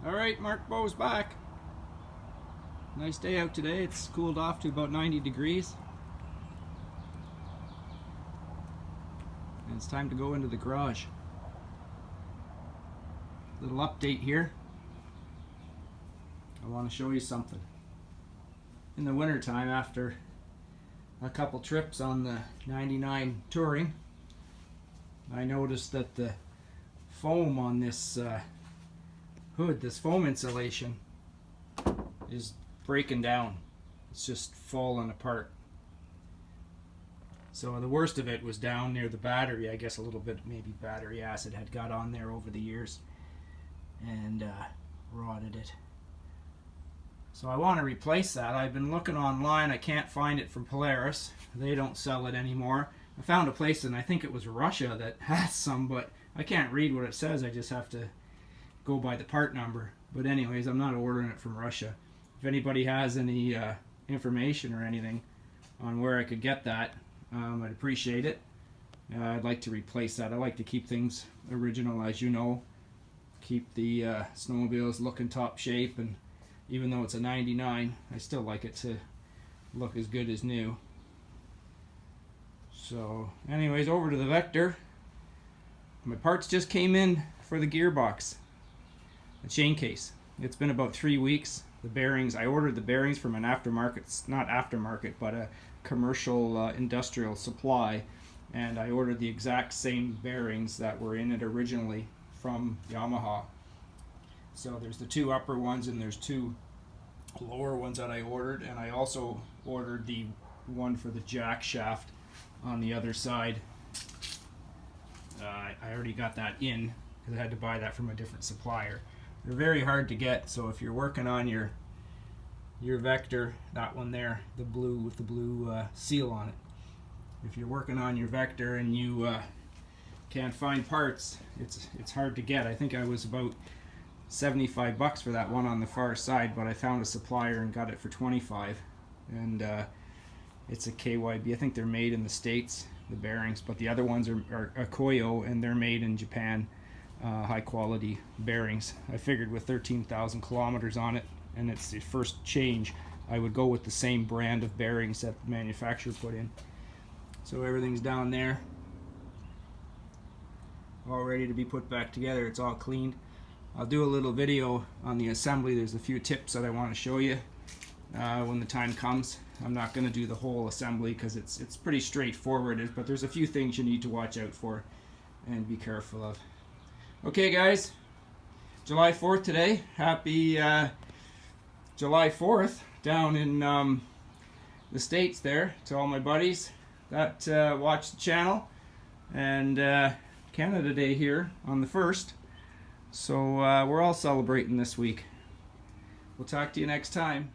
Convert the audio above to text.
Alright, Mark Bowe's back. Nice day out today. It's cooled off to about 90 degrees. And it's time to go into the garage. Little update here. I want to show you something. In the winter time, after a couple trips on the 99 touring, I noticed that the foam on this hood, this foam insulation, is breaking down. It's just falling apart. So the worst of it was down near the battery. I guess a little bit, maybe battery acid had got on there over the years and rotted it. So I want to replace that. I've been looking online. I can't find it from Polaris. They don't sell it anymore. I found a place in, I think it was Russia, that has some, but I can't read what it says. I just have to go by the part number. But anyways, I'm not ordering it from Russia. If anybody has any information or anything on where I could get that, I'd appreciate it. I'd like to replace that. I like to keep things original, as you know. Keep the snowmobiles looking top shape, and even though it's a 99, I still like it to look as good as new. So anyways, over to the Vector. My parts just came in for the gearbox, a chain case. It's been about 3 weeks. The bearings, I ordered the bearings from an aftermarket, not aftermarket, but a commercial industrial supply, and I ordered the exact same bearings that were in it originally from Yamaha. So there's the two upper ones and there's two lower ones that I ordered, and I also ordered the one for the jack shaft on the other side. I already got that in because I had to buy that from a different supplier. They're very hard to get, so if you're working on your Vector, that one there, the blue with the blue seal on it, if you're working on your Vector and you can't find parts, it's hard to get. I think I was about $75 for that one on the far side, but I found a supplier and got it for $25, and it's a KYB. I think they're made in the States, the bearings, but the other ones are Koyo, and they're made in Japan. High quality bearings. I figured with 13,000 kilometers on it, and it's the first change, I would go with the same brand of bearings that the manufacturer put in. So everything's down there, all ready to be put back together. It's all cleaned. I'll do a little video on the assembly. There's a few tips that I want to show you when the time comes. I'm not going to do the whole assembly because it's pretty straightforward, but there's a few things you need to watch out for and be careful of. Okay guys, July 4th today. Happy July 4th down in the States there to all my buddies that watch the channel, and Canada Day here on the 1st. So we're all celebrating this week. We'll talk to you next time.